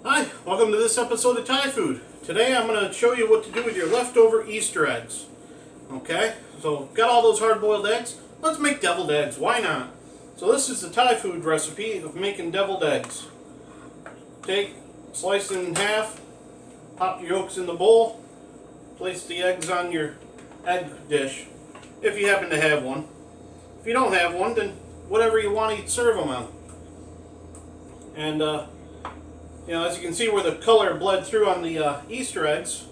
Hi, welcome to this episode of Thai Food. Today I'm going to show you what to do with your leftover Easter eggs. Okay, so got all those hard-boiled eggs? Let's make deviled eggs, why not? So this is the Thai food recipe of making deviled eggs. Take, slice it in half, pop your yolks in the bowl, place the eggs on your egg dish, if you happen to have one. If you don't have one, then whatever you want to serve them on. And you know, as you can see where the color bled through on the Easter eggs,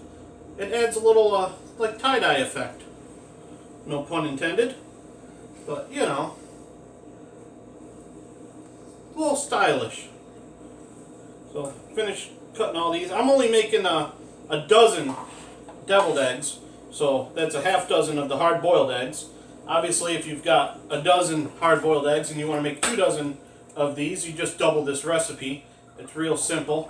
it adds a little like tie-dye effect. No pun intended, but you know, a little stylish. So finish cutting all these. I'm only making a dozen deviled eggs, so that's a half dozen of the hard-boiled eggs. Obviously, if you've got a dozen hard-boiled eggs and you want to make 2 dozen of these, you just double this recipe. It's real simple,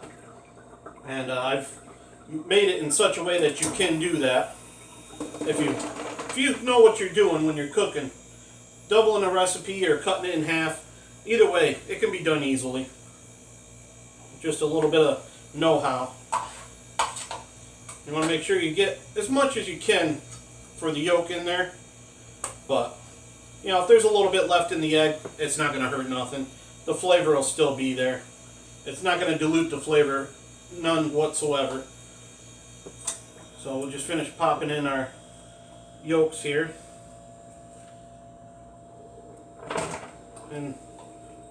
and I've made it in such a way that you can do that. If you know what you're doing when you're cooking, doubling a recipe or cutting it in half, either way, it can be done easily. Just a little bit of know-how. You want to make sure you get as much as you can for the yolk in there, but you know, if there's a little bit left in the egg, it's not going to hurt nothing. The flavor will still be there. It's not going to dilute the flavor, none whatsoever. So we'll just finish popping in our yolks here. And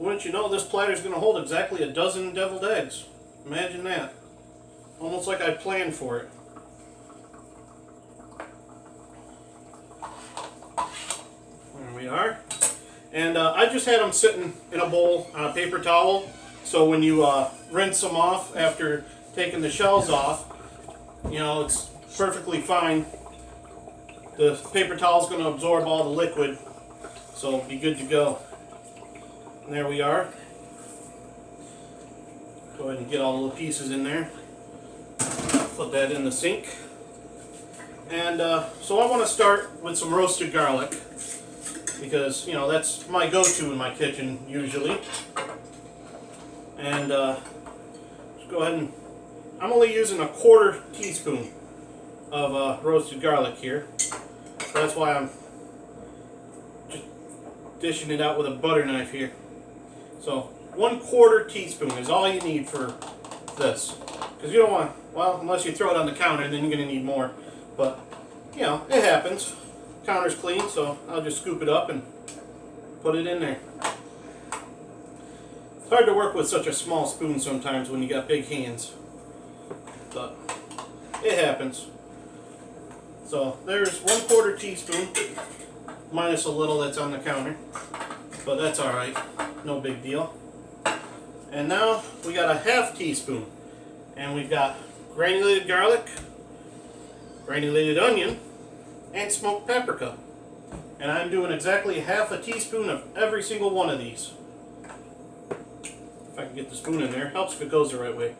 wouldn't you know, this platter is going to hold exactly a dozen deviled eggs. Imagine that. Almost like I planned for it. There we are. And I just had them sitting in a bowl on a paper towel. So when you rinse them off after taking the shells off, you know, it's perfectly fine. The paper towel is going to absorb all the liquid, so be good to go. And there we are. Go ahead and get all the little pieces in there. Put that in the sink. And so I want to start with some roasted garlic, because, you know, that's my go-to in my kitchen usually. And just go ahead and, I'm only using a 1/4 teaspoon of roasted garlic here. So that's why I'm just dishing it out with a butter knife here. So 1/4 teaspoon is all you need for this. Because you don't want, well, unless you throw it on the counter, then you're going to need more. But, you know, it happens. Counter's clean, so I'll just scoop it up and put it in there. It's hard to work with such a small spoon sometimes when you got big hands, but it happens. So there's 1/4 teaspoon, minus a little that's on the counter, but that's alright, no big deal. And now we got a 1/2 teaspoon, and we've got granulated garlic, granulated onion, and smoked paprika. And I'm doing exactly 1/2 teaspoon of every single one of these. If I can get the spoon in there, helps if it goes the right way.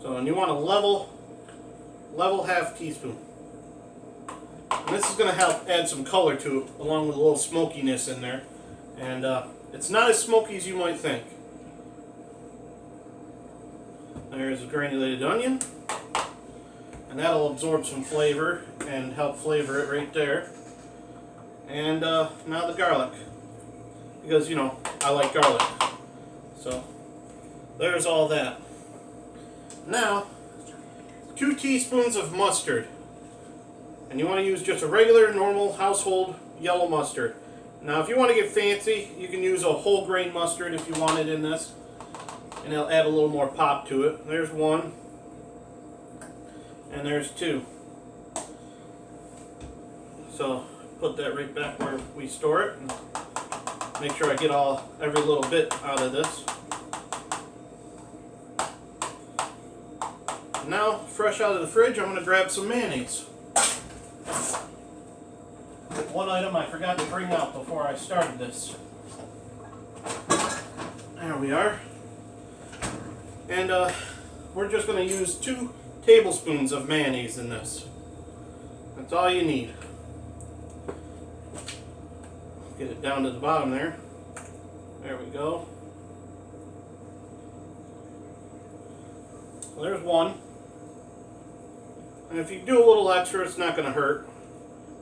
So, and you want a level 1/2 teaspoon. And this is going to help add some color to it, along with a little smokiness in there. And it's not as smoky as you might think. There's a granulated onion. And that'll absorb some flavor and help flavor it right there. And now the garlic. Because, you know, I like garlic. So, there's all that. Now, 2 teaspoons of mustard. And you want to use just a regular, normal, household yellow mustard. Now, if you want to get fancy, you can use a whole grain mustard if you want it in this. And it'll add a little more pop to it. There's 1. And there's 2. So, put that right back where we store it. And make sure I get every little bit out of this. Now, fresh out of the fridge, I'm going to grab some mayonnaise. One item I forgot to bring out before I started this. There we are. And we're just going to use 2 tablespoons of mayonnaise in this. That's all you need. Get it down to the bottom there. There we go. So there's one. And if you do a little extra, it's not going to hurt.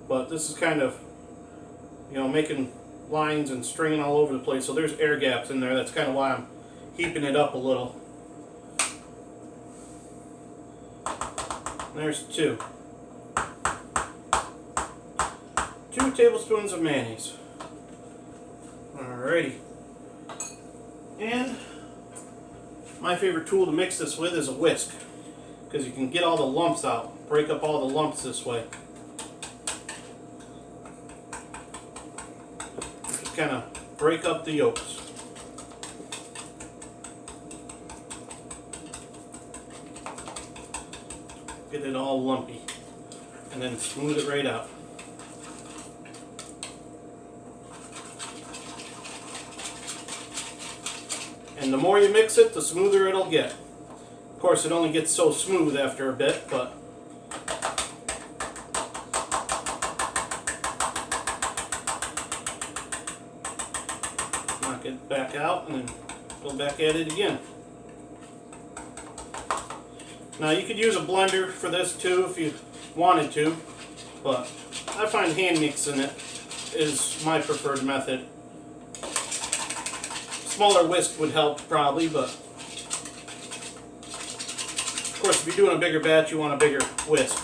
But this is kind of, you know, making lines and stringing all over the place. So there's air gaps in there. That's kind of why I'm heaping it up a little. There's two. 2 tablespoons of mayonnaise. Alrighty. And my favorite tool to mix this with is a whisk, because you can get all the lumps out, break up all the lumps this way. Just kind of break up the yolks. Get it all lumpy, and then smooth it right out. And the more you mix it, the smoother it'll get. Of course, it only gets so smooth after a bit, but knock it back out and then go back at it again. Now you could use a blender for this too if you wanted to, but I find hand mixing it is my preferred method. Smaller whisk would help probably, but of course if you're doing a bigger batch you want a bigger whisk.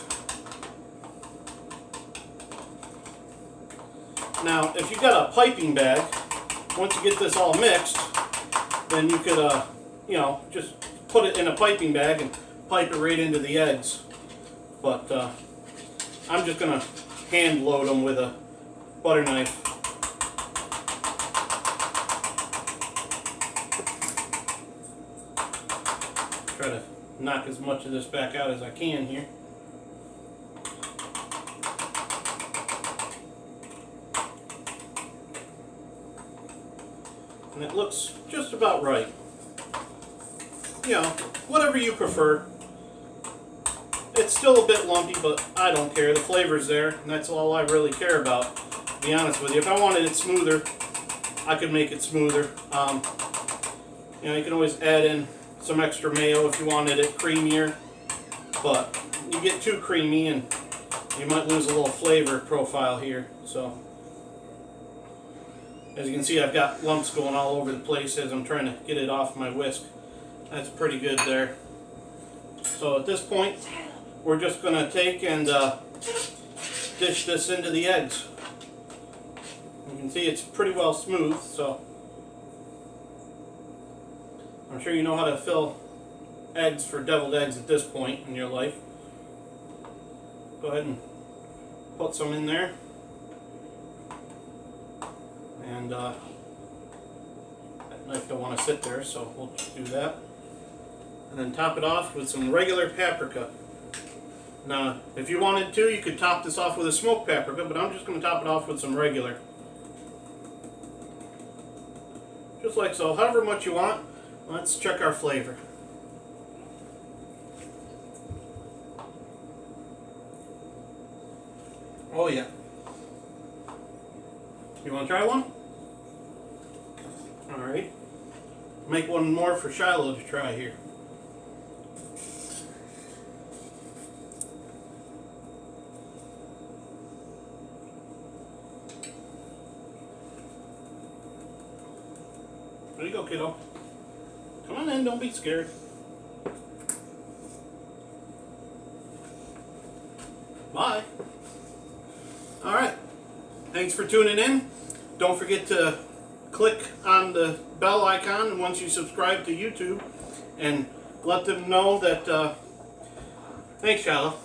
Now if you've got a piping bag, once you get this all mixed, then you could you know, just put it in a piping bag and pipe it right into the eggs. But I'm just going to hand load them with a butter knife. Try to knock as much of this back out as I can here. And it looks just about right. You know, whatever you prefer. It's still a bit lumpy, but I don't care. The flavor's there, and that's all I really care about, to be honest with you. If I wanted it smoother, I could make it smoother. You know, you can always add in some extra mayo if you wanted it creamier, but you get too creamy and you might lose a little flavor profile here. So as you can see, I've got lumps going all over the place as I'm trying to get it off my whisk. That's pretty good there. So at this point we're just going to take and dish this into the eggs. You can see it's pretty well smooth, so I'm sure you know how to fill eggs for deviled eggs at this point in your life. Go ahead and put some in there. And that knife don't want to sit there, so we'll just do that. And then top it off with some regular paprika. Now, if you wanted to, you could top this off with a smoked paprika, but I'm just going to top it off with some regular. Just like so, however much you want. Let's check our flavor. Oh yeah. You want to try one? Alright. Make one more for Shiloh to try here. There you go, kiddo. Come on in, don't be scared. Bye. Alright. Thanks for tuning in. Don't forget to click on the bell icon once you subscribe to YouTube and let them know that thanks, Shiloh.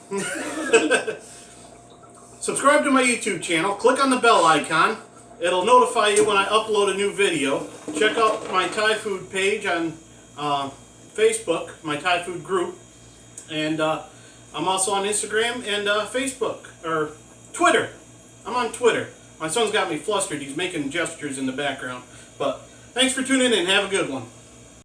Subscribe to my YouTube channel, click on the bell icon. It'll notify you when I upload a new video. Check out my Thai food page on Facebook, my Thai food group, and I'm also on Instagram and Facebook, or Twitter. I'm on Twitter. My son's got me flustered. He's making gestures in the background. But thanks for tuning in. Have a good one.